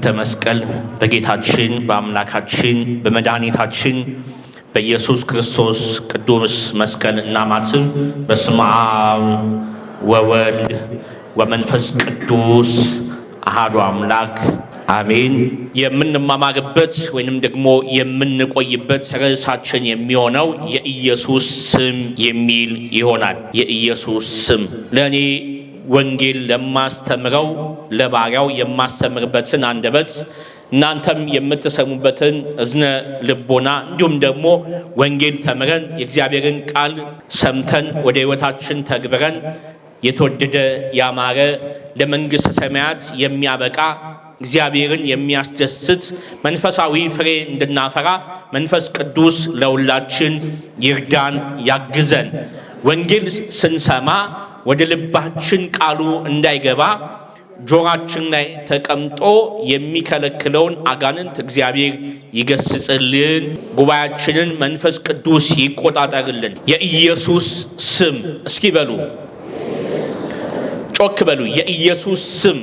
ትምህርተ መስቀል በጌታችን በአምላካችን በመድኃኒታችን በኢየሱስ ክርስቶስ ቅዱስ መስቀል እናማትም። በስመ አብ ወወልድ ወመንፈስ ቅዱስ አሐዱ አምላክ አሜን። የምንማማርበት ወይንም ደግሞ የምንቆይበት ርዕሳችን የሚሆነው የኢየሱስ ስም የሚል ይሆናል። የኢየሱስ ስም ለእኔ ወንጌል ለማስተምረው ለባሪያው የማስተምርበትን አንደበት እናንተም የምትሰሙበትን እዝነ ልቦና እንዲሁም ደግሞ ወንጌል ተምረን የእግዚአብሔርን ቃል ሰምተን ወደ ሕይወታችን ተግብረን የተወደደ ያማረ ለመንግሥተ ሰማያት የሚያበቃ እግዚአብሔርን የሚያስደስት መንፈሳዊ ፍሬ እንድናፈራ መንፈስ ቅዱስ ለሁላችን ይርዳን ያግዘን። ወንጌል ስንሰማ ወደ ልባችን ቃሉ እንዳይገባ ጆሮአችን ላይ ተቀምጦ የሚከለክለውን አጋንንት እግዚአብሔር ይገስጽልን። ጉባኤያችንን መንፈስ ቅዱስ ይቆጣጠርልን። የኢየሱስ ስም እስኪ በሉ፣ ጮክ በሉ። የኢየሱስ ስም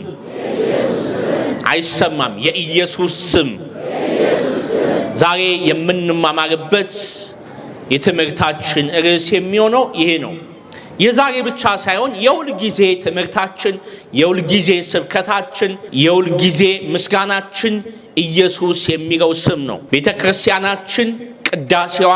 አይሰማም። የኢየሱስ ስም ዛሬ የምንማማርበት የትምህርታችን ርዕስ የሚሆነው ይሄ ነው። የዛሬ ብቻ ሳይሆን የሁል ጊዜ ትምህርታችን፣ የሁል ጊዜ ስብከታችን፣ የሁል ጊዜ ምስጋናችን ኢየሱስ የሚለው ስም ነው። ቤተ ክርስቲያናችን ቅዳሴዋ፣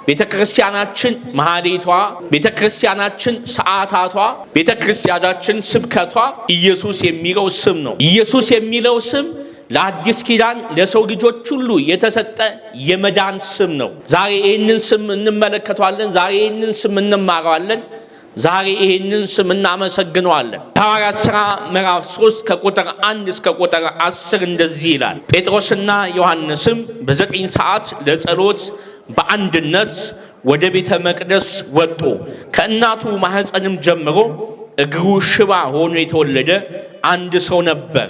ቤተ ክርስቲያናችን መሐሌቷ፣ ቤተ ክርስቲያናችን ሰዓታቷ፣ ቤተ ክርስቲያናችን ስብከቷ ኢየሱስ የሚለው ስም ነው። ኢየሱስ የሚለው ስም ለአዲስ ኪዳን ለሰው ልጆች ሁሉ የተሰጠ የመዳን ስም ነው። ዛሬ ይህንን ስም እንመለከተዋለን። ዛሬ ይህንን ስም እንማረዋለን። ዛሬ ይህንን ስም እናመሰግነዋለን። ሐዋርያት ሥራ ምዕራፍ 3 ከቁጥር 1 እስከ ቁጥር 10 እንደዚህ ይላል። ጴጥሮስና ዮሐንስም በ9 ሰዓት ለጸሎት በአንድነት ወደ ቤተ መቅደስ ወጡ። ከእናቱ ማኅፀንም ጀምሮ እግሩ ሽባ ሆኖ የተወለደ አንድ ሰው ነበር።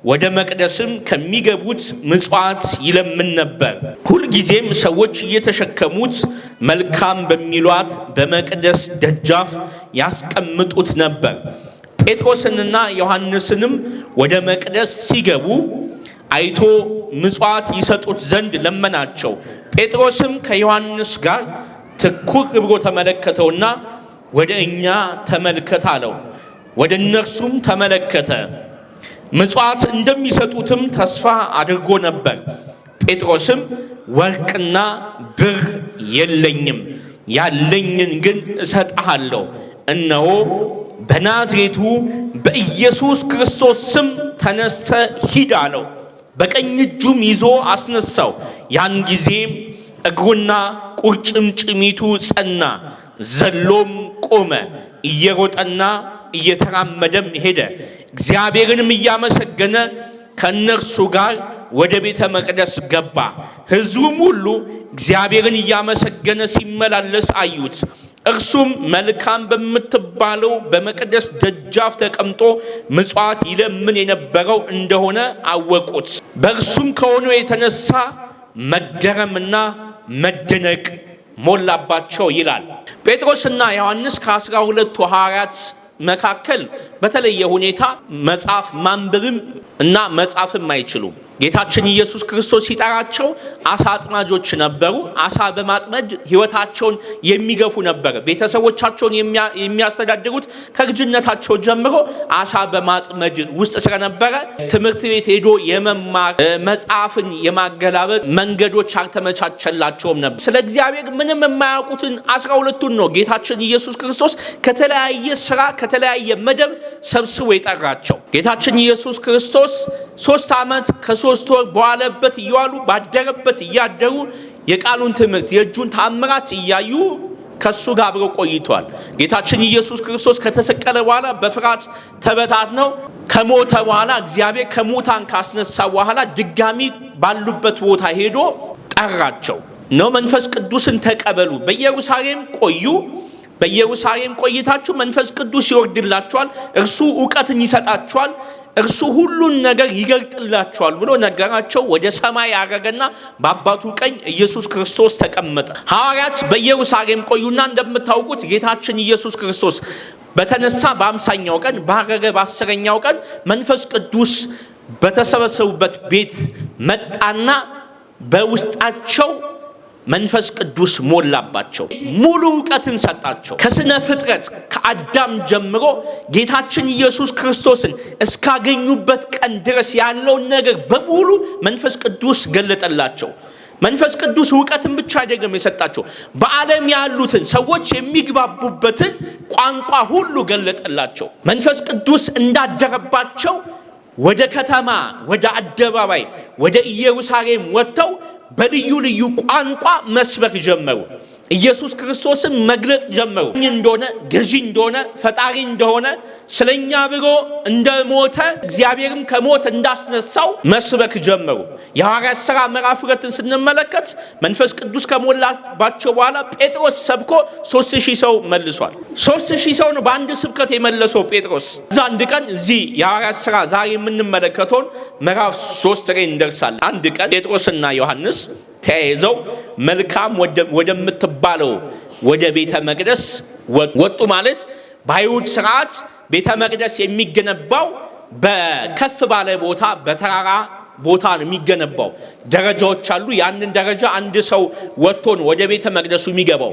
ወደ መቅደስም ከሚገቡት ምጽዋት ይለምን ነበር። ሁልጊዜም ሰዎች እየተሸከሙት መልካም በሚሏት በመቅደስ ደጃፍ ያስቀምጡት ነበር። ጴጥሮስንና ዮሐንስንም ወደ መቅደስ ሲገቡ አይቶ ምጽዋት ይሰጡት ዘንድ ለመናቸው። ጴጥሮስም ከዮሐንስ ጋር ትኩር ብሎ ተመለከተውና ወደ እኛ ተመልከት አለው። ወደ እነርሱም ተመለከተ። ምጽዋት እንደሚሰጡትም ተስፋ አድርጎ ነበር። ጴጥሮስም ወርቅና ብር የለኝም፣ ያለኝን ግን እሰጥሃለሁ። እነሆ በናዝሬቱ በኢየሱስ ክርስቶስ ስም ተነስተ ሂድ አለው። በቀኝ እጁም ይዞ አስነሳው። ያን ጊዜም እግሩና ቁርጭምጭሚቱ ጸና፣ ዘሎም ቆመ። እየሮጠና እየተራመደም ሄደ። እግዚአብሔርንም እያመሰገነ ከእነርሱ ጋር ወደ ቤተ መቅደስ ገባ። ሕዝቡም ሁሉ እግዚአብሔርን እያመሰገነ ሲመላለስ አዩት። እርሱም መልካም በምትባለው በመቅደስ ደጃፍ ተቀምጦ ምጽዋት ይለምን የነበረው እንደሆነ አወቁት። በእርሱም ከሆነው የተነሳ መገረምና መደነቅ ሞላባቸው ይላል። ጴጥሮስና ዮሐንስ ከ12 ሐዋርያት መካከል በተለየ ሁኔታ መጽሐፍ ማንበብም እና መጻፍም አይችሉም። ጌታችን ኢየሱስ ክርስቶስ ሲጠራቸው አሳ አጥማጆች ነበሩ። አሳ በማጥመድ ሕይወታቸውን የሚገፉ ነበረ። ቤተሰቦቻቸውን የሚያስተዳድሩት ከልጅነታቸው ጀምሮ አሳ በማጥመድ ውስጥ ስለነበረ ትምህርት ቤት ሄዶ የመማር መጽሐፍን የማገላበጥ መንገዶች አልተመቻቸላቸውም ነበር። ስለ እግዚአብሔር ምንም የማያውቁትን 12ቱን ነው ጌታችን ኢየሱስ ክርስቶስ ከተለያየ ስራ ከተለያየ መደብ ሰብስቦ የጠራቸው። ጌታችን ኢየሱስ ክርስቶስ 3 ዓመት ከ3 ወር በዋለበት እየዋሉ ባደረበት እያደሩ የቃሉን ትምህርት የእጁን ታምራት እያዩ ከሱ ጋር አብረው ቆይቷል። ጌታችን ኢየሱስ ክርስቶስ ከተሰቀለ በኋላ በፍርሃት ተበታትነው ከሞተ በኋላ እግዚአብሔር ከሙታን ካስነሳ በኋላ ድጋሚ ባሉበት ቦታ ሄዶ ጠራቸው ነው። መንፈስ ቅዱስን ተቀበሉ፣ በኢየሩሳሌም ቆዩ። በኢየሩሳሌም ቆይታችሁ መንፈስ ቅዱስ ይወርድላችኋል፣ እርሱ ዕውቀትን ይሰጣችኋል፣ እርሱ ሁሉን ነገር ይገልጥላችኋል ብሎ ነገራቸው። ወደ ሰማይ ያረገና በአባቱ ቀኝ ኢየሱስ ክርስቶስ ተቀመጠ። ሐዋርያት በኢየሩሳሌም ቆዩና እንደምታውቁት ጌታችን ኢየሱስ ክርስቶስ በተነሳ በ50ኛው ቀን ባረገ በ10ኛው ቀን መንፈስ ቅዱስ በተሰበሰቡበት ቤት መጣና በውስጣቸው መንፈስ ቅዱስ ሞላባቸው። ሙሉ ዕውቀትን ሰጣቸው። ከስነ ፍጥረት ከአዳም ጀምሮ ጌታችን ኢየሱስ ክርስቶስን እስካገኙበት ቀን ድረስ ያለውን ነገር በሙሉ መንፈስ ቅዱስ ገለጠላቸው። መንፈስ ቅዱስ ዕውቀትን ብቻ አይደለም የሰጣቸው፣ በዓለም ያሉትን ሰዎች የሚግባቡበትን ቋንቋ ሁሉ ገለጠላቸው። መንፈስ ቅዱስ እንዳደረባቸው ወደ ከተማ፣ ወደ አደባባይ፣ ወደ ኢየሩሳሌም ወጥተው በልዩ ልዩ ቋንቋ መስበክ ጀመሩ። ኢየሱስ ክርስቶስን መግለጥ ጀመሩ። እንደሆነ ገዢ እንደሆነ ፈጣሪ እንደሆነ ስለኛ ብሎ እንደሞተ እግዚአብሔርም ከሞት እንዳስነሳው መስበክ ጀመሩ። የሐዋርያት ሥራ ምዕራፍ 2ን ስንመለከት መንፈስ ቅዱስ ከሞላባቸው በኋላ ጴጥሮስ ሰብኮ 3000 ሰው መልሷል። 3000 ሰው ነው በአንድ ስብከት የመለሰው ጴጥሮስ። እዛ አንድ ቀን እዚህ የሐዋርያት ሥራ ዛሬ የምንመለከተውን ምዕራፍ 3 ላይ እንደርሳለን። አንድ ቀን ጴጥሮስና ዮሐንስ ተያይዘው መልካም ወደምትባለው ወደ ቤተ መቅደስ ወጡ። ማለት በአይሁድ ስርዓት ቤተ መቅደስ የሚገነባው በከፍ ባለ ቦታ በተራራ ቦታ ነው የሚገነባው። ደረጃዎች አሉ። ያንን ደረጃ አንድ ሰው ወጥቶ ነው ወደ ቤተ መቅደሱ የሚገባው።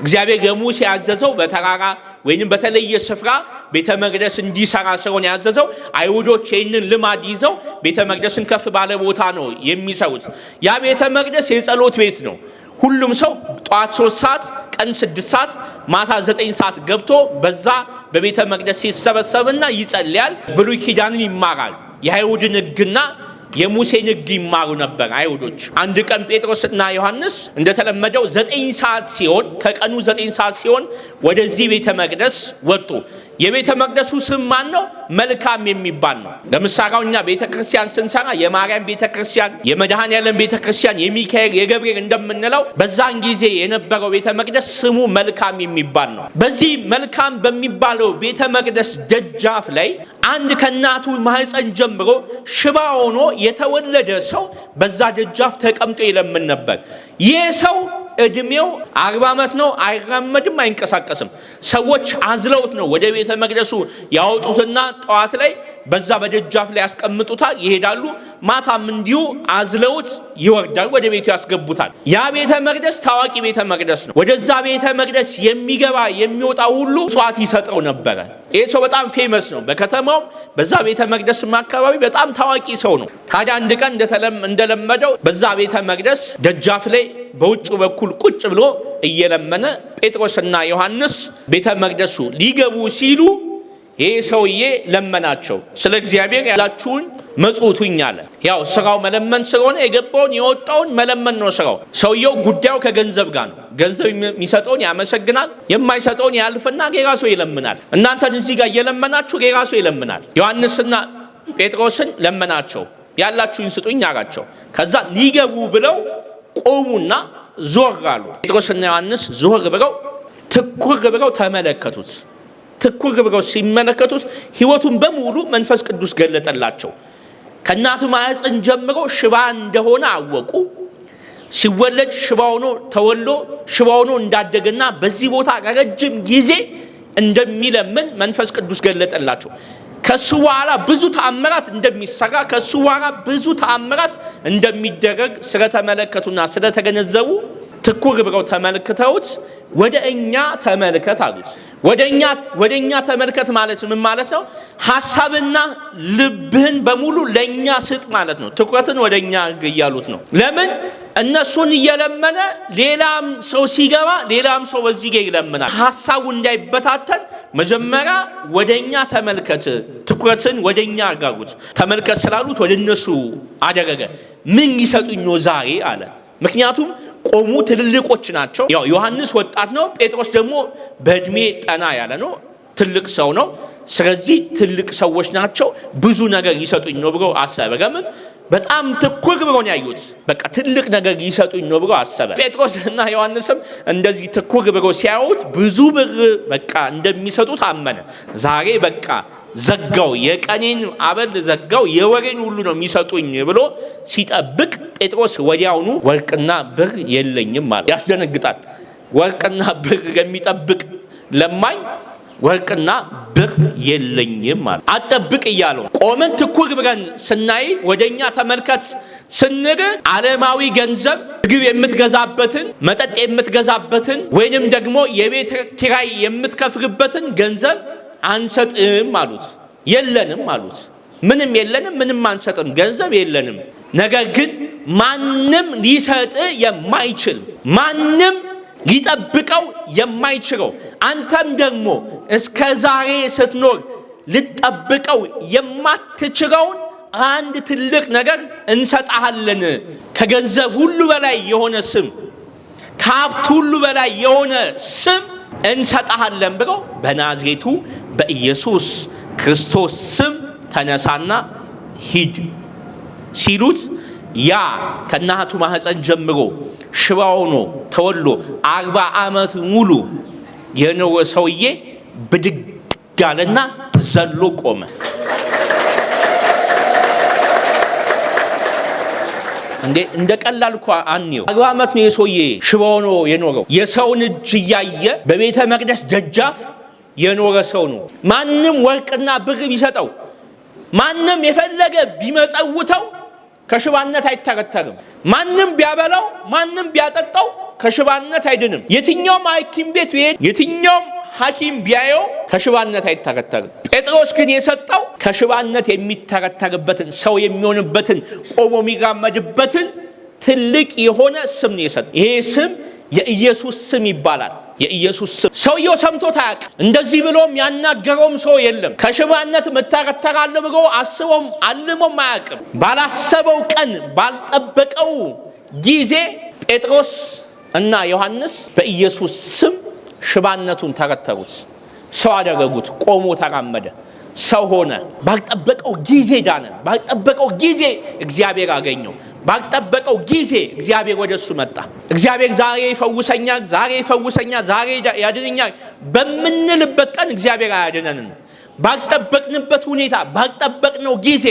እግዚአብሔር ለሙሴ ያዘዘው በተራራ ወይንም በተለየ ስፍራ ቤተ መቅደስ እንዲሰራ ስለሆነ ያዘዘው፣ አይሁዶች ይህንን ልማድ ይዘው ቤተ መቅደስን ከፍ ባለ ቦታ ነው የሚሰሩት። ያ ቤተ መቅደስ የጸሎት ቤት ነው። ሁሉም ሰው ጠዋት 3 ሰዓት፣ ቀን 6 ሰዓት፣ ማታ 9 ሰዓት ገብቶ በዛ በቤተ መቅደስ ሲሰበሰብና ይጸልያል። ብሉይ ኪዳንን ይማራል። የአይሁድን ሕግና የሙሴን ሕግ ይማሩ ነበር አይሁዶች። አንድ ቀን ጴጥሮስና ዮሐንስ እንደተለመደው 9 ሰዓት ሲሆን ከቀኑ 9 ሰዓት ሲሆን ወደዚህ ቤተ መቅደስ ወጡ። የቤተ መቅደሱ ስም ማን ነው? መልካም የሚባል ነው። ለምሳሌ እኛ ቤተ ክርስቲያን ስንሰራ የማርያም ቤተ ክርስቲያን፣ የመድኃኔዓለም ቤተ ክርስቲያን፣ የሚካኤል፣ የገብርኤል እንደምንለው በዛን ጊዜ የነበረው ቤተ መቅደስ ስሙ መልካም የሚባል ነው። በዚህ መልካም በሚባለው ቤተ መቅደስ ደጃፍ ላይ አንድ ከእናቱ ማህፀን ጀምሮ ሽባ ሆኖ የተወለደ ሰው በዛ ደጃፍ ተቀምጦ ይለምን ነበር። ይህ ሰው እድሜው 40 ዓመት ነው። አይራመድም፣ አይንቀሳቀስም። ሰዎች አዝለውት ነው ወደ ቤተ መቅደሱ ያወጡትና ጠዋት ላይ በዛ በደጃፍ ላይ ያስቀምጡታል፣ ይሄዳሉ። ማታም እንዲሁ አዝለውት ይወርዳል፣ ወደ ቤቱ ያስገቡታል። ያ ቤተ መቅደስ ታዋቂ ቤተ መቅደስ ነው። ወደዛ ቤተ መቅደስ የሚገባ የሚወጣ ሁሉ ምጽዋት ይሰጠው ነበረ። ይህ ሰው በጣም ፌመስ ነው። በከተማውም በዛ ቤተ መቅደስም አካባቢ በጣም ታዋቂ ሰው ነው። ታዲያ አንድ ቀን እንደለመደው በዛ ቤተ መቅደስ ደጃፍ ላይ በውጭ በኩል ቁጭ ብሎ እየለመነ ጴጥሮስና ዮሐንስ ቤተ መቅደሱ ሊገቡ ሲሉ ይህ ሰውዬ ለመናቸው። ስለ እግዚአብሔር ያላችሁን መጽውቱኝ አለ። ያው ስራው መለመን ስለሆነ የገባውን የወጣውን መለመን ነው ስራው። ሰውየው ጉዳዩ ከገንዘብ ጋር ነው። ገንዘብ የሚሰጠውን ያመሰግናል፣ የማይሰጠውን ያልፍና ሌላ ሰው ይለምናል። እናንተን እዚህ ጋር እየለመናችሁ ሌላ ሰው ይለምናል። ዮሐንስና ጴጥሮስን ለመናቸው። ያላችሁን ስጡኝ አላቸው። ከዛ ሊገቡ ብለው ቆሙና ዞር አሉ። ጴጥሮስና ዮሐንስ ዞር ብለው ትኩር ብለው ተመለከቱት። ትኩር ብለው ሲመለከቱት ሕይወቱን በሙሉ መንፈስ ቅዱስ ገለጠላቸው። ከእናቱ ማህፀን ጀምሮ ሽባ እንደሆነ አወቁ። ሲወለድ ሽባ ሆኖ ተወልዶ ሽባ ሆኖ እንዳደገና በዚህ ቦታ ረጅም ጊዜ እንደሚለምን መንፈስ ቅዱስ ገለጠላቸው። ከሱ በኋላ ብዙ ተአምራት እንደሚሰራ ከሱ በኋላ ብዙ ተአምራት እንደሚደረግ ስለተመለከቱና ስለተገነዘቡ ትኩር ብለው ተመልክተውት ወደ እኛ ተመልከት አሉት። ወደ እኛ ተመልከት ማለት ምን ማለት ነው? ሐሳብና ልብህን በሙሉ ለኛ ስጥ ማለት ነው። ትኩረትን ወደ እኛ እያሉት ነው። ለምን? እነሱን እየለመነ ሌላም ሰው ሲገባ ሌላም ሰው በዚህ ጋር ይለምናል። ሐሳቡ እንዳይበታተን መጀመሪያ ወደኛ ተመልከት፣ ትኩረትን ወደኛ አጋሩት። ተመልከት ስላሉት ወደ እነሱ አደረገ። ምን ይሰጡኝ ነው ዛሬ አለ። ምክንያቱም ቆሙ ትልልቆች ናቸው። ያው ዮሐንስ ወጣት ነው፣ ጴጥሮስ ደግሞ በእድሜ ጠና ያለ ነው፣ ትልቅ ሰው ነው። ስለዚህ ትልቅ ሰዎች ናቸው፣ ብዙ ነገር ይሰጡኝ ነው ብሎ አሰበ። ለምን? በጣም ትኩር ብሎ ነው ያዩት። በቃ ትልቅ ነገር ይሰጡኝ ነው ብሎ አሰበ። ጴጥሮስ እና ዮሐንስም እንደዚህ ትኩር ብሎ ሲያዩት ብዙ ብር በቃ እንደሚሰጡት አመነ። ዛሬ በቃ ዘጋው፣ የቀኔን አበል ዘጋው፣ የወሬን ሁሉ ነው የሚሰጡኝ ብሎ ሲጠብቅ ጴጥሮስ ወዲያውኑ ወርቅና ብር የለኝም ማለት ያስደነግጣል። ወርቅና ብር የሚጠብቅ ለማኝ ወርቅና ብር የለኝም ማለት አጠብቅ እያለው ቆመን ትኩር ብለን ስናይ ወደኛ ተመልከት ስንል ዓለማዊ ገንዘብ ምግብ የምትገዛበትን መጠጥ የምትገዛበትን ወይንም ደግሞ የቤት ኪራይ የምትከፍልበትን ገንዘብ አንሰጥም አሉት። የለንም አሉት። ምንም የለንም፣ ምንም አንሰጥም፣ ገንዘብ የለንም። ነገር ግን ማንም ሊሰጥ የማይችል ማንም ሊጠብቀው የማይችለው አንተም ደግሞ እስከ ዛሬ ስትኖር ልጠብቀው የማትችለውን አንድ ትልቅ ነገር እንሰጣለን። ከገንዘብ ሁሉ በላይ የሆነ ስም፣ ከሀብት ሁሉ በላይ የሆነ ስም እንሰጣለን ብለው በናዝሬቱ በኢየሱስ ክርስቶስ ስም ተነሳና ሂድ ሲሉት ያ ከእናቱ ማህፀን ጀምሮ ሽባ ሆኖ ተወልዶ 40 ዓመት ሙሉ የኖረ ሰውዬ ብድግ አለና ዘሎ ቆመ። እንደ ቀላል እኮ አንየው። 40 ዓመት ነው የሰውዬ ሽባ ሆኖ የኖረው። የሰውን እጅ እያየ በቤተ መቅደስ ደጃፍ የኖረ ሰው ነው። ማንም ወርቅና ብር ቢሰጠው ማንም የፈለገ ቢመጸውተው ከሽባነት አይተረተርም። ማንም ቢያበላው ማንም ቢያጠጣው ከሽባነት አይድንም። የትኛውም ሐኪም ቤት ቢሄድ የትኛውም ሐኪም ቢያየው ከሽባነት አይተረተርም። ጴጥሮስ ግን የሰጠው ከሽባነት የሚተረተርበትን ሰው የሚሆንበትን ቆሞ የሚራመድበትን ትልቅ የሆነ ስም ነው የሰጠው። ይሄ ስም የኢየሱስ ስም ይባላል። የኢየሱስ ስም ሰውየው ሰምቶት አያውቅም። እንደዚህ ብሎም ያናገረውም ሰው የለም። ከሽባነት እተረተራለሁ ብሎ አስቦም አልሞም አያውቅም። ባላሰበው ቀን ባልጠበቀው ጊዜ ጴጥሮስ እና ዮሐንስ በኢየሱስ ስም ሽባነቱን ተረተሩት፣ ሰው አደረጉት። ቆሞ ተራመደ፣ ሰው ሆነ። ባልጠበቀው ጊዜ ዳነ። ባልጠበቀው ጊዜ እግዚአብሔር አገኘው። ባልጠበቀው ጊዜ እግዚአብሔር ወደሱ መጣ። እግዚአብሔር ዛሬ ይፈውሰኛል፣ ዛሬ ይፈውሰኛል፣ ዛሬ ያድነኛል በምንልበት ቀን እግዚአብሔር አያድነንም። ባልጠበቅንበት ሁኔታ፣ ባልጠበቅነው ጊዜ፣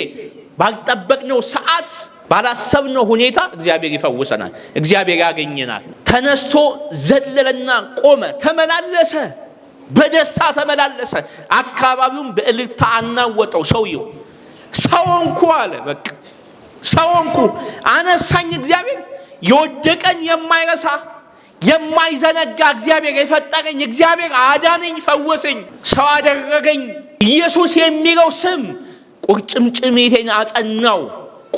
ባልጠበቅነው ሰዓት፣ ባላሰብነው ሁኔታ እግዚአብሔር ይፈውሰናል፣ እግዚአብሔር ያገኘናል። ተነስቶ ዘለለና ቆመ፣ ተመላለሰ፣ በደስታ ተመላለሰ። አካባቢውን በእልልታ አናወጠው። ሰውየው ሰው ሆንኩ አለ። በቃ ሰው ሆንኩ፣ አነሳኝ እግዚአብሔር። የወደቀኝ የማይረሳ የማይዘነጋ እግዚአብሔር የፈጠረኝ እግዚአብሔር አዳነኝ፣ ፈወሰኝ፣ ሰው አደረገኝ። ኢየሱስ የሚለው ስም ቁርጭምጭሚቴን አጸናው።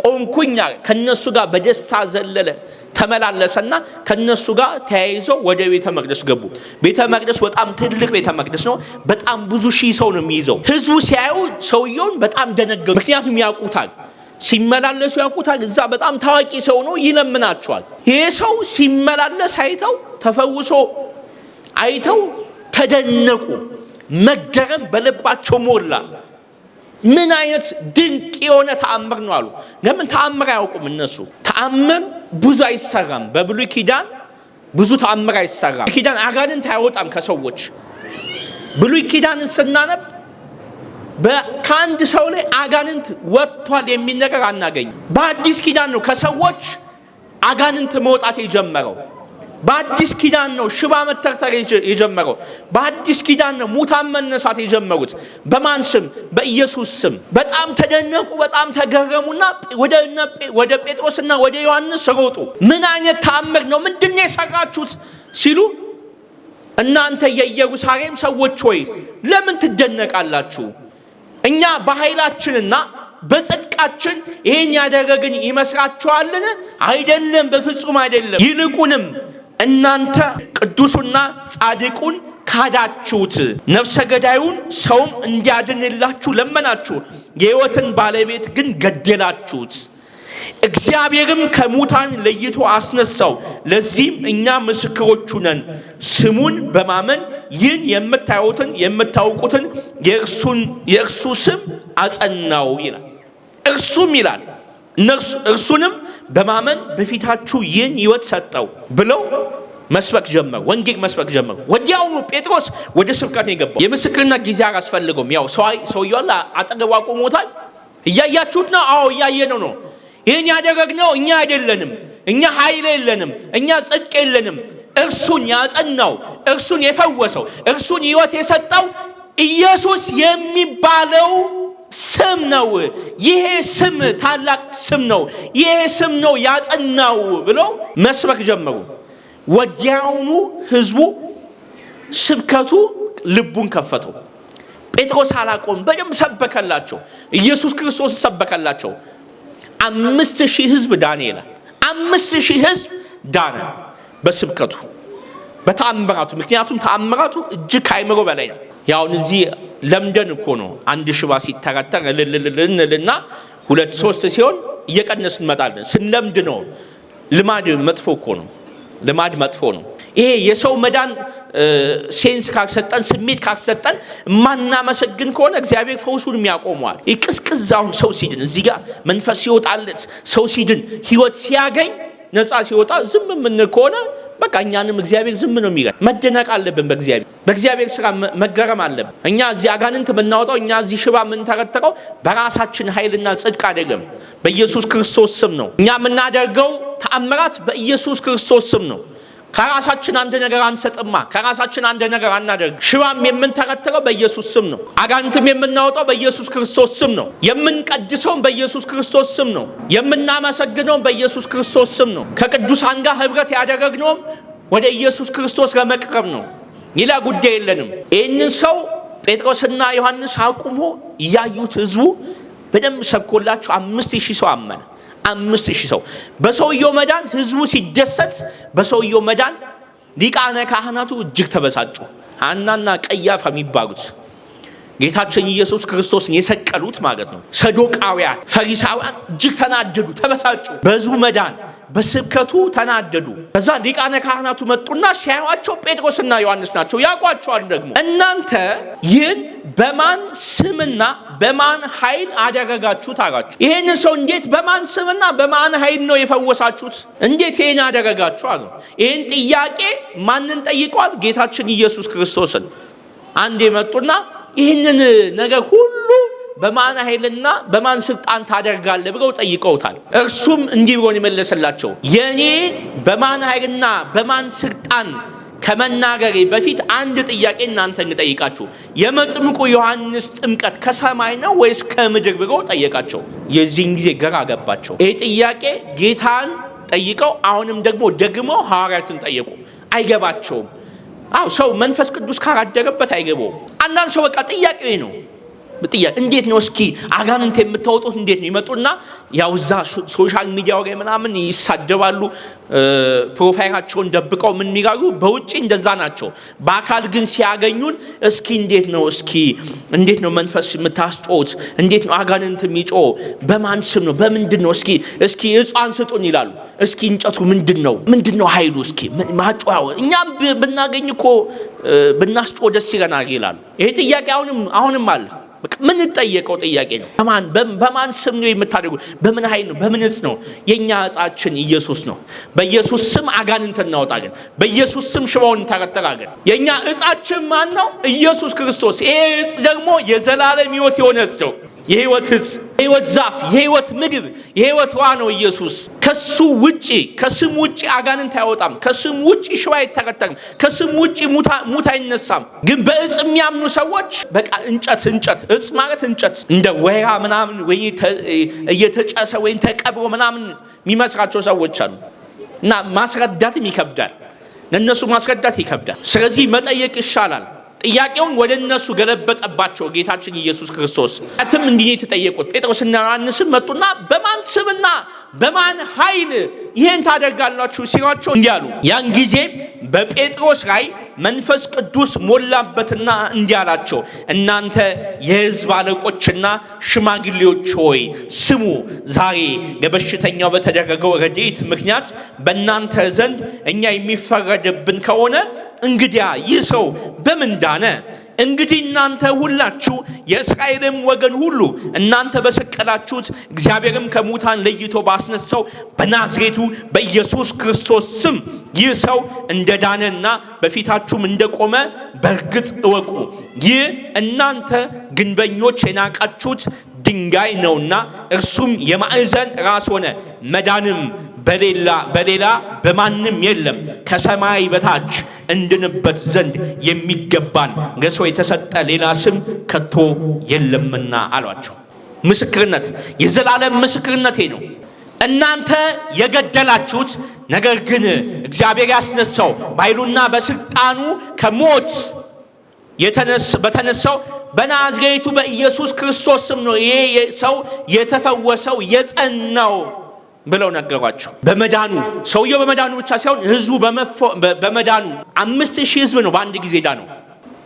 ቆምኩኝ፣ ከነሱ ጋር በደስታ ዘለለ፣ ተመላለሰና ከነሱ ጋር ተያይዘው ወደ ቤተ መቅደስ ገቡ። ቤተ መቅደስ በጣም ትልቅ ቤተ መቅደስ ነው። በጣም ብዙ ሺህ ሰው ነው የሚይዘው። ህዝቡ ሲያዩ ሰውየውን በጣም ደነገጡ። ምክንያቱም ያውቁታል፣ ሲመላለሱ ያውቁታል። እዛ በጣም ታዋቂ ሰው ነው፣ ይለምናቸዋል። ይሄ ሰው ሲመላለስ አይተው ተፈውሶ አይተው ተደነቁ። መገረም በልባቸው ሞላ። ምን አይነት ድንቅ የሆነ ተአምር ነው አሉ። ለምን ተአምር አያውቁም እነሱ? ተአምር ብዙ አይሰራም። በብሉይ ኪዳን ብዙ ተአምር አይሰራም። ኪዳን አጋንንት አያወጣም ከሰዎች። ብሉይ ኪዳንን ስናነብ ከአንድ ሰው ላይ አጋንንት ወጥቷል የሚል ነገር አናገኝም። በአዲስ ኪዳን ነው ከሰዎች አጋንንት መውጣት የጀመረው። በአዲስ ኪዳን ነው ሽባ መተርተር የጀመረው። በአዲስ ኪዳን ነው ሙታን መነሳት የጀመሩት። በማን ስም? በኢየሱስ ስም። በጣም ተደነቁ፣ በጣም ተገረሙና ወደ ጴጥሮስና ወደ ዮሐንስ ሮጡ። ምን አይነት ተአምር ነው? ምንድን ነው የሰራችሁት ሲሉ እናንተ የኢየሩሳሌም ሰዎች ሆይ ለምን ትደነቃላችሁ? እኛ በኃይላችንና በጽድቃችን ይሄን ያደረግን ይመስላችኋልን? አይደለም፣ በፍጹም አይደለም። ይልቁንም እናንተ ቅዱሱና ጻድቁን ካዳችሁት፣ ነፍሰ ገዳዩን ሰውም እንዲያድንላችሁ ለመናችሁ፣ የሕይወትን ባለቤት ግን ገደላችሁት። እግዚአብሔርም ከሙታን ለይቶ አስነሳው። ለዚህም እኛ ምስክሮቹ ነን። ስሙን በማመን ይህን የምታዩትን የምታውቁትን የእርሱ ስም አጸናው ይላል። እርሱም ይላል እርሱንም በማመን በፊታችሁ ይህን ሕይወት ሰጠው ብለው መስበክ ጀመሩ። ወንጌል መስበክ ጀመሩ። ወዲያውኑ ጴጥሮስ ወደ ስብከት ነው የገባው። የምስክርነት ጊዜ አያስፈልገውም። ያው ሰውየው አጠገቡ አቁሞታል። እያያችሁት ነው? አዎ እያየነው ነው። ይህን ያደረግነው እኛ አይደለንም። እኛ ኃይል የለንም። እኛ ጽድቅ የለንም። እርሱን ያጸናው፣ እርሱን የፈወሰው፣ እርሱን ሕይወት የሰጠው ኢየሱስ የሚባለው ስም ነው። ይሄ ስም ታላቅ ስም ነው። ይሄ ስም ነው ያጸናው ብሎ መስበክ ጀመሩ። ወዲያውኑ ህዝቡ ስብከቱ ልቡን ከፈተው። ጴጥሮስ አላቆም በደንብ ሰበከላቸው። ኢየሱስ ክርስቶስ ሰበከላቸው። 5000 ህዝብ ዳነ ይላል። 5000 ህዝብ ዳነ በስብከቱ በተአምራቱ። ምክንያቱም ተአምራቱ እጅግ ከአይምሮ በላይ ነው። ያው እዚህ ለምደን እኮ ነው አንድ ሽባ ሲተረተር ልልና 2-3 ሲሆን እየቀነስን እንመጣለን። ስንለምድ ነው። ልማድ መጥፎ እኮ ነው። ልማድ መጥፎ ነው። ይሄ የሰው መዳን ሴንስ ካልሰጠን ስሜት ካልሰጠን ማናመሰግን ከሆነ እግዚአብሔር ፈውሱን የሚያቆመዋል። ይቅስቅዛውን ሰው ሲድን እዚህ ጋር መንፈስ ሲወጣለት ሰው ሲድን ህይወት ሲያገኝ ነፃ ሲወጣ ዝም ምን ከሆነ በቃ እኛንም እግዚአብሔር ዝም ነው የሚገኝ። መደነቅ አለብን በእግዚአብሔር ስራ መገረም አለብን። እኛ እዚህ አጋንንት የምናወጣው እኛ እዚህ ሽባ የምንተረተረው በራሳችን ኃይልና ጽድቅ አይደለም፣ በኢየሱስ ክርስቶስ ስም ነው። እኛ የምናደርገው ተአምራት በኢየሱስ ክርስቶስ ስም ነው። ከራሳችን አንድ ነገር አንሰጥማ፣ ከራሳችን አንድ ነገር አናደርግ። ሽባም የምንተረተረው በኢየሱስ ስም ነው። አጋንንትም የምናወጣው በኢየሱስ ክርስቶስ ስም ነው። የምንቀድሰውም በኢየሱስ ክርስቶስ ስም ነው። የምናመሰግነውም በኢየሱስ ክርስቶስ ስም ነው። ከቅዱሳን ጋር ህብረት ያደረግነውም ወደ ኢየሱስ ክርስቶስ ለመቅረብ ነው። ሌላ ጉዳይ የለንም። ይህንን ሰው ጴጥሮስና ዮሐንስ አቁሞ እያዩት ህዝቡ በደንብ ሰብኮላቸው 5000 ሰው አመነ። 5000 ሰው በሰውየው መዳን ህዝቡ ሲደሰት፣ በሰውየው መዳን ሊቃነ ካህናቱ እጅግ ተበሳጩ። ሐናና ቀያፋ የሚባሉት ጌታችን ኢየሱስ ክርስቶስን የሰቀሉት ማለት ነው። ሰዶቃውያን፣ ፈሪሳውያን እጅግ ተናደዱ፣ ተበሳጩ። በህዝቡ መዳን በስብከቱ ተናደዱ። በዛ ሊቃነ ካህናቱ መጡና ሲያዩአቸው ጴጥሮስና ዮሐንስ ናቸው። ያውቋቸዋል ደግሞ። እናንተ ይህን በማን ስምና በማን ኃይል አደረጋችሁት አላችሁ። ይህንን ሰው እንዴት በማን ስምና በማን ኃይል ነው የፈወሳችሁት? እንዴት ይህን አደረጋችሁ አሉ። ይህን ጥያቄ ማንን ጠይቋል? ጌታችን ኢየሱስ ክርስቶስን። አንዴ መጡና ይህንን ነገር ሁሉ በማን ኃይልና በማን ስልጣን ታደርጋለህ ብለው ጠይቀውታል። እርሱም እንዲህ ብሎ የመለሰላቸው የኔ በማን ኃይልና በማን ስልጣን ከመናገሬ በፊት አንድ ጥያቄ እናንተን ልጠይቃችሁ። የመጥምቁ ዮሐንስ ጥምቀት ከሰማይ ነው ወይስ ከምድር ብለው ጠየቃቸው። የዚህን ጊዜ ግራ ገባቸው። ይህ ጥያቄ ጌታን ጠይቀው አሁንም ደግሞ ሐዋርያትን ጠየቁ። አይገባቸውም። ሰው መንፈስ ቅዱስ ካላደረበት አይገባውም። አንዳንድ ሰው በቃ ጥያቄ ነው። እንዴት ነው እስኪ አጋንንት የምታወጡት እንዴት ነው? ይመጡና ያው እዛ ሶሻል ሚዲያው ላይ ምናምን ይሳደባሉ። ፕሮፋይላቸውን ደብቀው ምን ይላሉ? በውጪ እንደዛ ናቸው። በአካል ግን ሲያገኙን እስኪ እንዴት ነው መንፈስ የምታስጮት? እንዴት ነው አጋንንት የሚጮህ? በማን ስም ነው? በምንድን ነው? እስኪ እጿን ስጡን ይላሉ። እስኪ እንጨቱ ምንድነው ኃይሉ? እስኪ ማጮው እኛም ብናገኝ እኮ ብናስጮህ ደስ ይለናል ይላሉ። ይሄ ጥያቄ አሁንም አለ። ምን ጠየቀው ጥያቄ ነው። በማን ስም ነው የምታደርጉ? በምን ኃይል ነው? በምን ዕፅ ነው? የኛ ዕፃችን ኢየሱስ ነው። በኢየሱስ ስም አጋንንት እናወጣለን። በኢየሱስ ስም ሽባውን እንተረተራለን። የኛ ዕፃችን ማን ነው? ኢየሱስ ክርስቶስ። ይሄ ዕፅ ደግሞ የዘላለም ሕይወት የሆነ ዕፅ ነው። የሕይወት ዕፅ፣ የሕይወት ዛፍ፣ የሕይወት ምግብ፣ የሕይወት ውሃ ነው ኢየሱስ። ከስም ውጪ አጋንንት አይወጣም። ከስም ውጪ ሽባ አይተረተርም። ከስም ውጪ ሙት አይነሳም። ግን በዕፅ የሚያምኑ ሰዎች በቃ እንጨት ዕፅ ማለት እንጨት እንደ ወይራ ምናምን ወይ እየተጨሰ ወይ ተቀብሮ ምናምን የሚመስራቸው ሰዎች አሉ። እና ማስረዳትም ይከብዳል። ለነሱ ማስረዳት ይከብዳል። ስለዚህ መጠየቅ ይሻላል። ጥያቄውን ወደ እነሱ ገለበጠባቸው ጌታችን ኢየሱስ ክርስቶስ። አትም እንዲህ ነው የተጠየቁት። ጴጥሮስና ዮሐንስም መጡና በማን ስምና በማን ኃይል ይሄን ታደርጋላችሁ ሲሏቸው እንዲህ አሉ። ያን ጊዜ በጴጥሮስ ላይ መንፈስ ቅዱስ ሞላበትና እንዲህ አላቸው፣ እናንተ የሕዝብ አለቆችና ሽማግሌዎች ሆይ ስሙ። ዛሬ ለበሽተኛው በተደረገው ረድኤት ምክንያት በእናንተ ዘንድ እኛ የሚፈረድብን ከሆነ እንግዲያ ይህ ሰው በምን ዳነ? እንግዲህ እናንተ ሁላችሁ የእስራኤልም ወገን ሁሉ እናንተ በሰቀላችሁት እግዚአብሔርም ከሙታን ለይቶ ባስነሳው በናዝሬቱ በኢየሱስ ክርስቶስ ስም ይህ ሰው እንደዳነና በፊታችሁም እንደቆመ በእርግጥ እወቁ። ይህ እናንተ ግንበኞች የናቃችሁት ድንጋይ ነውና እርሱም የማዕዘን ራስ ሆነ። መዳንም በሌላ በማንም የለም ከሰማይ በታች እንድንበት ዘንድ የሚገባን ለሰው የተሰጠ ሌላ ስም ከቶ የለምና አሏቸው። ምስክርነት፣ የዘላለም ምስክርነቴ ነው። እናንተ የገደላችሁት ነገር ግን እግዚአብሔር ያስነሳው በኃይሉና በስልጣኑ ከሞት በተነሳው በናዝሬቱ በኢየሱስ ክርስቶስ ስም ነው ይሄ ሰው የተፈወሰው የጸናው ብለው ነገሯቸው። በመዳኑ ሰውየው በመዳኑ ብቻ ሳይሆን ህዝቡ በመዳኑ 5000 ህዝብ ነው በአንድ ጊዜ ዳነው።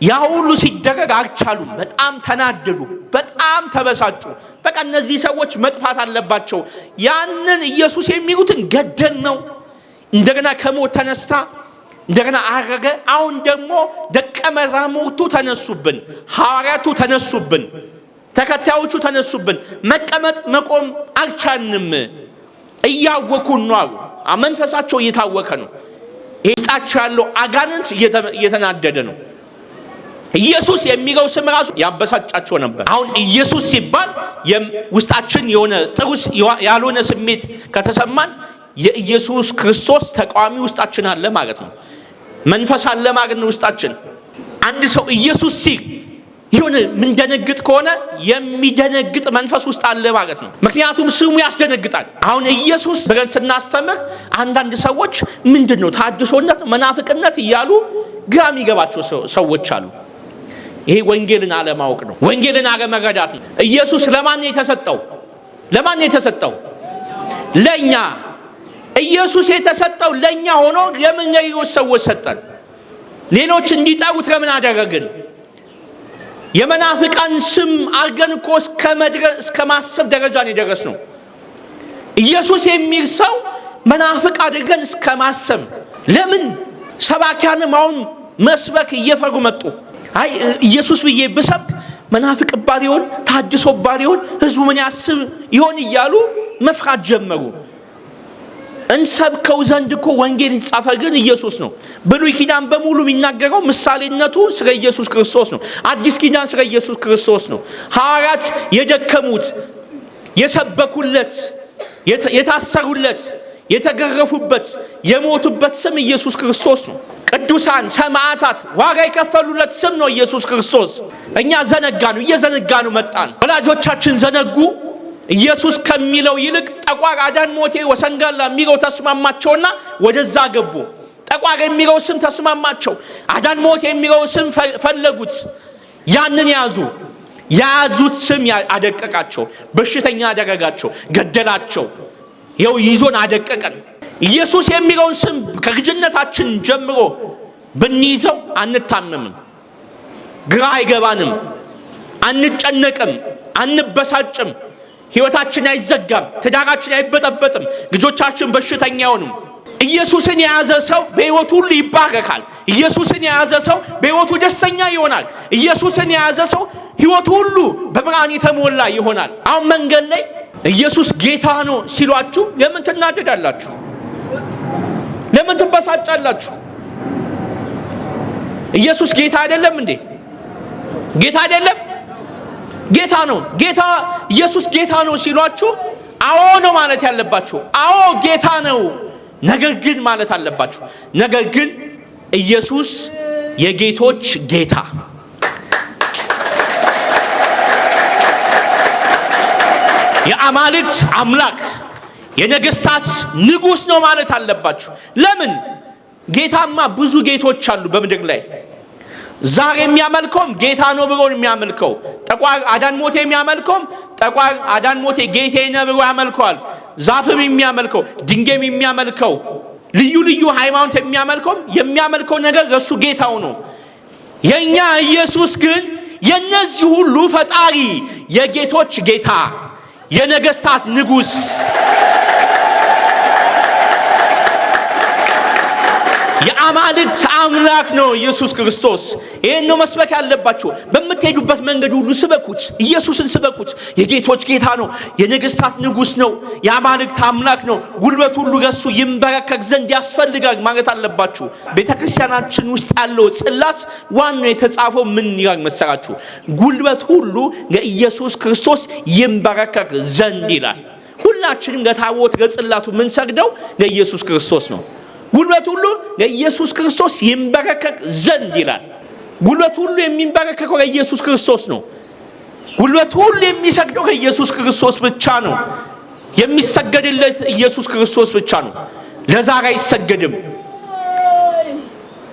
ያ ሁሉ ሲደረግ አልቻሉም። በጣም ተናደዱ፣ በጣም ተበሳጩ። በቃ እነዚህ ሰዎች መጥፋት አለባቸው። ያንን ኢየሱስ የሚሉትን ገደል ነው፣ እንደገና ከሞት ተነሳ፣ እንደገና አረገ። አሁን ደግሞ ደቀ መዛሙርቱ ተነሱብን፣ ሐዋርያቱ ተነሱብን፣ ተከታዮቹ ተነሱብን። መቀመጥ መቆም አልቻልንም። እያወኩን ነው አሉ። መንፈሳቸው እየታወከ ነው። ውስጣቸው ያለው አጋንንት እየተናደደ ነው። ኢየሱስ የሚለው ስም ራሱ ያበሳጫቸው ነበር። አሁን ኢየሱስ ሲባል ውስጣችን የሆነ ጥሩ ያልሆነ ስሜት ከተሰማን የኢየሱስ ክርስቶስ ተቃዋሚ ውስጣችን አለ ማለት ነው። መንፈስ አለ ማለት ነው ውስጣችን። አንድ ሰው ኢየሱስ ሲል የሆነ ምንደነግጥ ከሆነ የሚደነግጥ መንፈስ ውስጥ አለ ማለት ነው። ምክንያቱም ስሙ ያስደነግጣል። አሁን ኢየሱስ ብለን ስናስተምር አንዳንድ ሰዎች ምንድነው ታድሶነት መናፍቅነት እያሉ ግራ የሚገባቸው ሰዎች አሉ። ይሄ ወንጌልን አለማወቅ ነው። ወንጌልን አለመረዳት ነው። ኢየሱስ ለማን የተሰጠው? ለማን የተሰጠው? ለኛ። ኢየሱስ የተሰጠው ለኛ ሆኖ ለምን ሌሎች ሰዎች ሰጠን? ሌሎች እንዲጠሩት ለምን አደረግን? የመናፍቃን ስም አርገን እኮ እስከ ማሰብ ደረጃ ነው የደረስነው። ኢየሱስ የሚል ሰው መናፍቅ አድርገን እስከ ማሰብ። ለምን ሰባኪያንም አሁን መስበክ እየፈሩ መጡ። አይ ኢየሱስ ብዬ ብሰብክ መናፍቅ ባል ይሆን፣ ታድሶ ባል ይሆን፣ ህዝቡ ምን ያስብ ይሆን እያሉ መፍራት ጀመሩ። እንሰብከው ዘንድ እኮ ወንጌል የተጻፈ ግን ኢየሱስ ነው። ብሉይ ኪዳን በሙሉ የሚናገረው ምሳሌነቱ ስለ ኢየሱስ ክርስቶስ ነው። አዲስ ኪዳን ስለ ኢየሱስ ክርስቶስ ነው። ሐዋርያት የደከሙት፣ የሰበኩለት፣ የታሰሩለት፣ የተገረፉበት፣ የሞቱበት ስም ኢየሱስ ክርስቶስ ነው። ቅዱሳን ሰማዕታት ዋጋ የከፈሉለት ስም ነው ኢየሱስ ክርስቶስ። እኛ እየዘነጋኑ መጣን። ወላጆቻችን ዘነጉ። ኢየሱስ ከሚለው ይልቅ ጠቋር አዳን ሞቴ ወሰንጋላ የሚለው ተስማማቸውና ወደዛ ገቡ። ጠቋር የሚለው ስም ተስማማቸው። አዳን ሞቴ የሚለው ስም ፈለጉት። ያንን ያዙት ስም አደቀቃቸው፣ በሽተኛ አደረጋቸው፣ ገደላቸው። ይኸው ይዞን አደቀቀን። ኢየሱስ የሚለውን ስም ከልጅነታችን ጀምሮ ብንይዘው አንታመምም፣ ግራ አይገባንም፣ አንጨነቅም፣ አንበሳጭም፣ ሕይወታችን አይዘጋም፣ ትዳራችን አይበጠበጥም፣ ልጆቻችን በሽተኛ አይሆኑም። ኢየሱስን የያዘ ሰው በሕይወቱ ሁሉ ይባረካል። ኢየሱስን የያዘ ሰው በሕይወቱ ደስተኛ ይሆናል። ኢየሱስን የያዘ ሰው ሕይወቱ ሁሉ በብርሃን የተሞላ ይሆናል። አሁን መንገድ ላይ ኢየሱስ ጌታ ነው ሲሏችሁ ለምን ትናደዳላችሁ? ለምን ትበሳጫላችሁ? ኢየሱስ ጌታ አይደለም እንዴ? ጌታ አይደለም? ጌታ ነው። ኢየሱስ ጌታ ነው ሲሏችሁ አዎ ነው ማለት ያለባችሁ። አዎ ጌታ ነው፣ ነገር ግን ማለት አለባችሁ። ነገር ግን ኢየሱስ የጌቶች ጌታ፣ የአማልክት አምላክ፣ የነገስታት ንጉስ ነው ማለት አለባችሁ። ለምን? ጌታማ ብዙ ጌቶች አሉ በምድር ላይ። ዛሬ የሚያመልከውም ጌታ ነው ብሎ የሚያመልከው፣ ጠቋር አዳን ሞቴ የሚያመልከውም ጠቋር አዳን ሞቴ ጌቴ ነው ብሎ ያመልከዋል። ዛፍም የሚያመልከው፣ ድንጋይም የሚያመልከው፣ ልዩ ሃይማኖት የሚያመልከው ነገር እሱ ጌታው ነው። የኛ ኢየሱስ ግን የነዚህ ሁሉ ፈጣሪ፣ የጌቶች ጌታ፣ የነገስታት ንጉስ፣ የአማልክት አምላክ ነው ኢየሱስ ክርስቶስ። ይሄን ነው መስበክ ያለባችሁ። በምትሄዱበት መንገድ ሁሉ ስበኩት፣ ኢየሱስን ስበኩት። የጌቶች ጌታ ነው፣ የነገስታት ንጉስ ነው፣ የአማልክት አምላክ ነው። ጉልበት ሁሉ ለሱ ይንበረከክ ዘንድ ያስፈልጋል ማለት አለባችሁ። ቤተክርስቲያናችን ውስጥ ያለው ጽላት ዋናው የተጻፈው ምን ይላል መሰላችሁ? ጉልበት ሁሉ ለኢየሱስ ክርስቶስ ይንበረከክ ዘንድ ይላል። ሁል ሁላችንም ለታቦት ለጽላቱ ምን ሰግደው ለኢየሱስ ክርስቶስ ነው። ጉልበት ሁሉ ለኢየሱስ ክርስቶስ ይንበረከክ ዘንድ ይላል። ጉልበት ሁሉ የሚንበረከከው ለኢየሱስ ክርስቶስ ነው። ጉልበት ሁሉ የሚሰግደው ለኢየሱስ ክርስቶስ ብቻ ነው። የሚሰገድለት ኢየሱስ ክርስቶስ ብቻ ነው። ለዛር አይሰገድም፣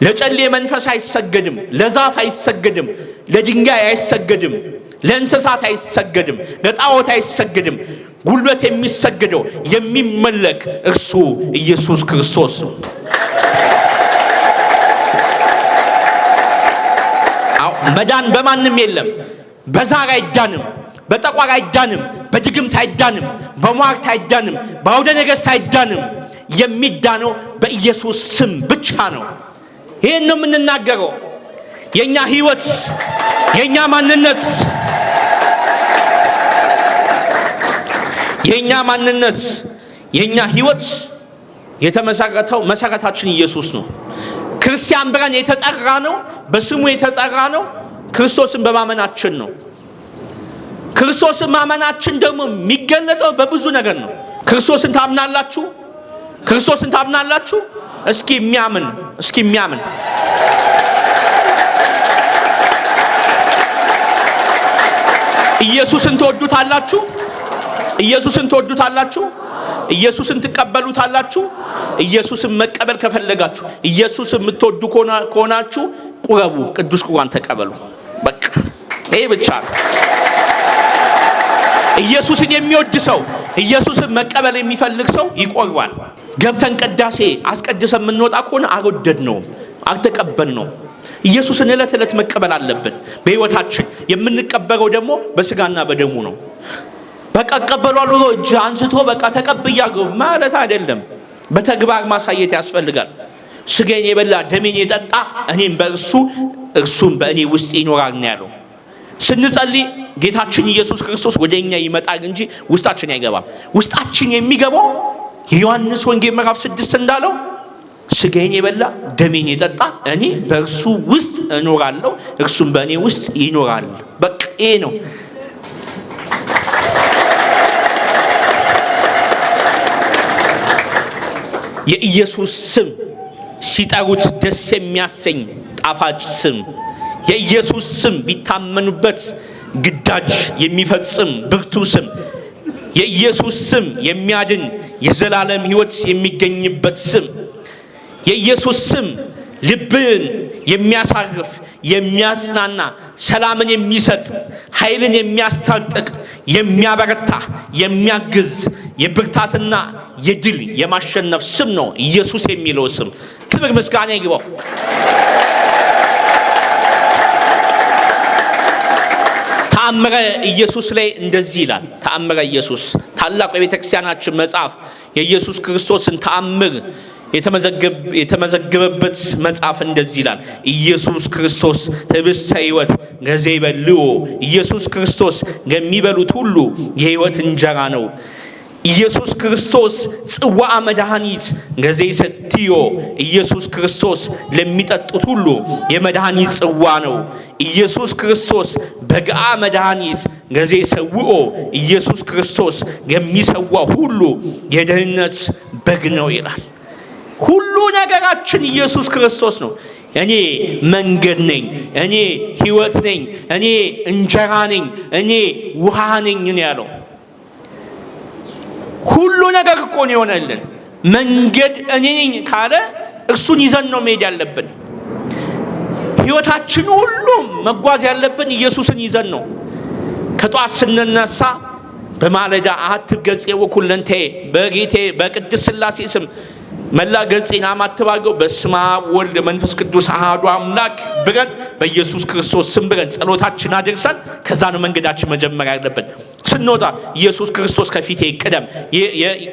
ለጨሌ መንፈስ አይሰገድም፣ ለዛፍ አይሰገድም፣ ለድንጋይ አይሰገድም፣ ለእንስሳት አይሰገድም፣ ለጣዖት አይሰገድም። ጉልበት የሚሰገደው የሚመለክ እርሱ ኢየሱስ ክርስቶስ ነው። መዳን በማንም የለም። በዛር አይዳንም፣ በጠቋር አይዳንም፣ በድግምት አይዳንም፣ በሟርት አይዳንም፣ በአውደ ነገሥት አይዳንም። የሚዳነው በኢየሱስ ስም ብቻ ነው። ይህን ነው የምንናገረው። የኛ ህይወት፣ የኛ ማንነት፣ የኛ ህይወት የተመሰረተው መሰረታችን ኢየሱስ ነው። ክርስቲያን ብለን የተጠራ ነው፣ በስሙ የተጠራ ነው ክርስቶስን በማመናችን ነው። ክርስቶስን ማመናችን ደግሞ የሚገለጠው በብዙ ነገር ነው። ክርስቶስን ታምናላችሁ? ክርስቶስን ታምናላችሁ? እስኪ የሚያምን ኢየሱስን ትወዱታላችሁ? ኢየሱስን ትወዱታላችሁ? ኢየሱስን ትቀበሉታላችሁ? ኢየሱስን መቀበል ከፈለጋችሁ፣ ኢየሱስን የምትወዱ ከሆናችሁ ቁረቡ፣ ቅዱስ ቁርባን ተቀበሉ። በቃ ይሄ ብቻ ነው። ኢየሱስን የሚወድ ሰው፣ ኢየሱስን መቀበል የሚፈልግ ሰው ይቆርባል። ገብተን ቅዳሴ አስቀድሰን የምንወጣ ከሆነ አልወደድነውም፣ አልተቀበልነውም። ኢየሱስን ዕለት ዕለት መቀበል አለብን። በህይወታችን የምንቀበለው ደግሞ በስጋና በደሙ ነው። በቃ ቀበሏል እጅ አንስቶ በቃ ተቀብያለሁ ማለት አይደለም። በተግባር ማሳየት ያስፈልጋል። ስጋዬን የበላ ደሜን የጠጣ እኔም በእርሱ እርሱም በእኔ ውስጥ ይኖራል ነው ያለው። ስንጸልይ ጌታችን ኢየሱስ ክርስቶስ ወደኛ ይመጣል እንጂ ውስጣችን አይገባም። ውስጣችን የሚገባው የዮሐንስ ወንጌል ምዕራፍ 6 እንዳለው ስጋዬን የበላ ደሜን የጠጣ እኔ በእርሱ ውስጥ እኖራለሁ እርሱም በእኔ ውስጥ ይኖራል። በቃ ይሄ ነው። የኢየሱስ ስም ሲጠሩት ደስ የሚያሰኝ ጣፋጭ ስም፣ የኢየሱስ ስም ቢታመኑበት ግዳጅ የሚፈጽም ብርቱ ስም፣ የኢየሱስ ስም የሚያድን የዘላለም ሕይወት የሚገኝበት ስም፣ የኢየሱስ ስም ልብን የሚያሳርፍ የሚያጽናና ሰላምን የሚሰጥ ኃይልን የሚያስታጥቅ የሚያበረታ የሚያግዝ የብርታትና የድል የማሸነፍ ስም ነው ኢየሱስ የሚለው ስም። ክብር ምስጋና ይግባው። ተአምረ ኢየሱስ ላይ እንደዚህ ይላል። ተአምረ ኢየሱስ ታላቁ የቤተክርስቲያናችን መጽሐፍ የኢየሱስ ክርስቶስን ተአምር የተመዘገበበት መጽሐፍ እንደዚህ ይላል። ኢየሱስ ክርስቶስ ህብስተ ሕይወት ለዘይበልዑ፣ ኢየሱስ ክርስቶስ ለሚበሉት ሁሉ የሕይወት እንጀራ ነው። ኢየሱስ ክርስቶስ ጽዋዐ መድኃኒት ለዘይሰትዮ፣ ኢየሱስ ክርስቶስ ለሚጠጡት ሁሉ የመድኃኒት ጽዋ ነው። ኢየሱስ ክርስቶስ በግአ መድኃኒት ለዘይሰውኦ፣ ኢየሱስ ክርስቶስ ለሚሰዋ ሁሉ የደህንነት በግ ነው ይላል። ሁሉ ነገራችን ኢየሱስ ክርስቶስ ነው። እኔ መንገድ ነኝ፣ እኔ ሕይወት ነኝ፣ እኔ እንጀራ ነኝ፣ እኔ ውሃ ነኝ ያለው ሁሉ ነገር እኮ ነው የሆነልን። መንገድ እኔ ነኝ ካለ እርሱን ይዘን ነው መሄድ ያለብን። ሕይወታችን ሁሉም መጓዝ ያለብን ኢየሱስን ይዘን ነው። ከጧት ስንነሳ በማለዳ አሐትብ ገጼ ወኩለንታዬ፣ በጌቴ በቅድስት ሥላሴ ስም መላ ገጼን አማትባለሁ በስመ አብ ወልድ መንፈስ ቅዱስ አሐዱ አምላክ ብለን በኢየሱስ ክርስቶስ ስም ብለን ጸሎታችን አድርሰን ከዛ ነው መንገዳችን መጀመር ያለብን። ስንወጣ ኢየሱስ ክርስቶስ ከፊቴ ይቅደም፣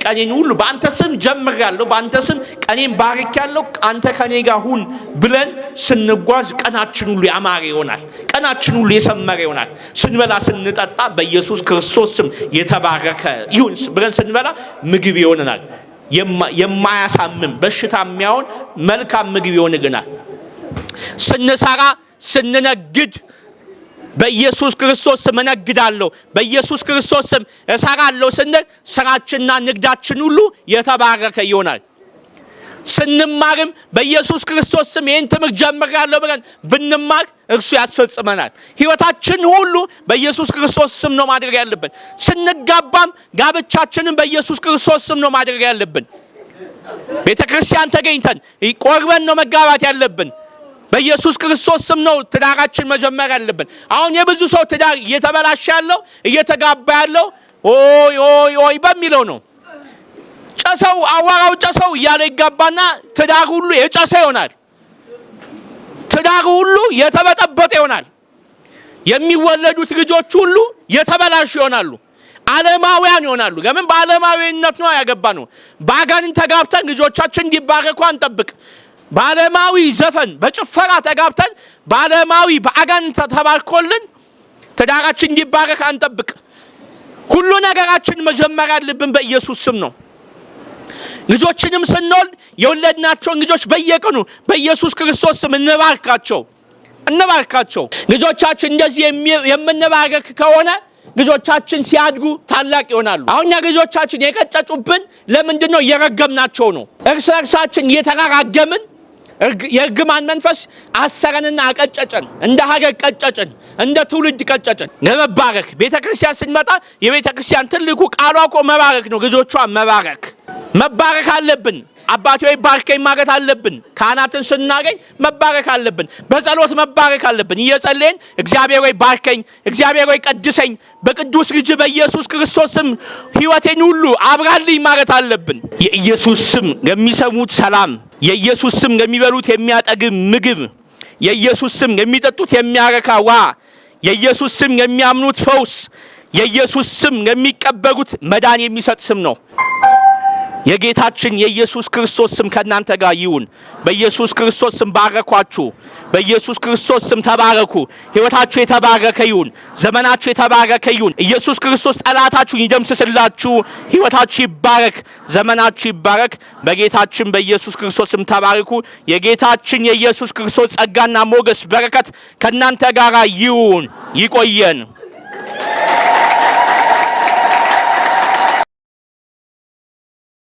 ቀኔን ሁሉ በአንተ ስም ጀምሬያለሁ፣ በአንተ ስም ቀኔን ባርኬያለሁ፣ አንተ ከኔ ጋር ሁን ብለን ስንጓዝ ቀናችን ሁሉ ያማረ ይሆናል፣ ቀናችን ሁሉ የሰመረ ይሆናል። ስንበላ ስንጠጣ በኢየሱስ ክርስቶስ ስም የተባረከ ይሁን ብለን ስንበላ ምግብ ይሆነናል። የማያሳምም በሽታ የሚያውን መልካም ምግብ ይሆንልናል። ስንሰራ ስንነግድ በኢየሱስ ክርስቶስ ስም እነግዳለሁ፣ በኢየሱስ ክርስቶስ ስም እሰራለሁ ስንል ስራችንና ንግዳችን ሁሉ የተባረከ ይሆናል። ስንማርም በኢየሱስ ክርስቶስ ስም ይህን ትምህርት ጀምሬያለሁ ብለን ብንማር እርሱ ያስፈጽመናል። ሕይወታችን ሁሉ በኢየሱስ ክርስቶስ ስም ነው ማድረግ ያለብን። ስንጋባም ጋብቻችንን በኢየሱስ ክርስቶስ ስም ነው ማድረግ ያለብን። ቤተ ክርስቲያን ተገኝተን ቆርበን ነው መጋባት ያለብን። በኢየሱስ ክርስቶስ ስም ነው ትዳራችን መጀመር ያለብን። አሁን የብዙ ሰው ትዳር እየተበላሸ ያለው እየተጋባ ያለው ኦይ ኦይ ኦይ በሚለው ነው። ጨሰው አዋራው ጨሰው እያለ ይጋባና ትዳር ሁሉ የጨሰ ይሆናል። ትዳር ሁሉ የተበጠበጠ ይሆናል። የሚወለዱት ልጆች ሁሉ የተበላሹ ይሆናሉ። ዓለማውያን ይሆናሉ። ለምን? በዓለማዊነት ነው ያገባ ነው። በአጋንንት ተጋብተን ልጆቻችን እንዲባረኩ አንጠብቅ። በዓለማዊ ዘፈን በጭፈራ ተጋብተን በዓለማዊ በአጋንንት ተባርኮልን ትዳራችን እንዲባረክ አንጠብቅ። ሁሉ ነገራችን መጀመር ያለብን በኢየሱስ ስም ነው። ልጆችንም ስንወልድ የወለድናቸውን ልጆች በየቀኑ በኢየሱስ ክርስቶስ ስም እንባርካቸው። ልጆቻችን እንደዚህ የምንባረክ ከሆነ ልጆቻችን ሲያድጉ ታላቅ ይሆናሉ። አሁን ልጆቻችን የቀጨጩብን ለምንድን ነው? እየረገምናቸው ነው። እርስ በርሳችን እየተራራገምን የእርግማን መንፈስ አሰረንና አቀጨጨን። እንደ ሀገር ቀጨጭን፣ እንደ ትውልድ ቀጨጭን። ለመባረክ ቤተ ክርስቲያን ስንመጣ የቤተ ክርስቲያን ትልቁ ቃሏ እኮ መባረክ ነው። ልጆቿን መባረክ አለብን። አባቴ ሆይ ባርከኝ ማለት አለብን። ካህናትን ስናገኝ መባረክ አለብን። በጸሎት መባረክ አለብን። እየጸለይን እግዚአብሔር ሆይ ባርከኝ፣ እግዚአብሔር ሆይ ቀድሰኝ፣ በቅዱስ ልጅ በኢየሱስ ክርስቶስ ስም ሕይወቴን ሁሉ አብራልኝ ማለት አለብን። የኢየሱስ ስም ለሚሰሙት ሰላም፣ የኢየሱስ ስም ለሚበሉት የሚያጠግብ ምግብ፣ የኢየሱስ ስም ለሚጠጡት የሚያረካ ውሃ፣ የኢየሱስ ስም ለሚያምኑት ፈውስ፣ የኢየሱስ ስም ለሚቀበሉት መዳን የሚሰጥ ስም ነው። የጌታችን የኢየሱስ ክርስቶስ ስም ከእናንተ ጋር ይሁን። በኢየሱስ ክርስቶስ ስም ባረኳችሁ። በኢየሱስ ክርስቶስ ስም ተባረኩ። ሕይወታችሁ የተባረከ ይሁን። ዘመናችሁ የተባረከ ይሁን። ኢየሱስ ክርስቶስ ጠላታችሁን ይደምስስላችሁ። ሕይወታችሁ ይባረክ። ዘመናችሁ ይባረክ። በጌታችን በኢየሱስ ክርስቶስ ስም ተባረኩ። የጌታችን የኢየሱስ ክርስቶስ ጸጋና ሞገስ በረከት ከእናንተ ጋር ይሁን። ይቆየን።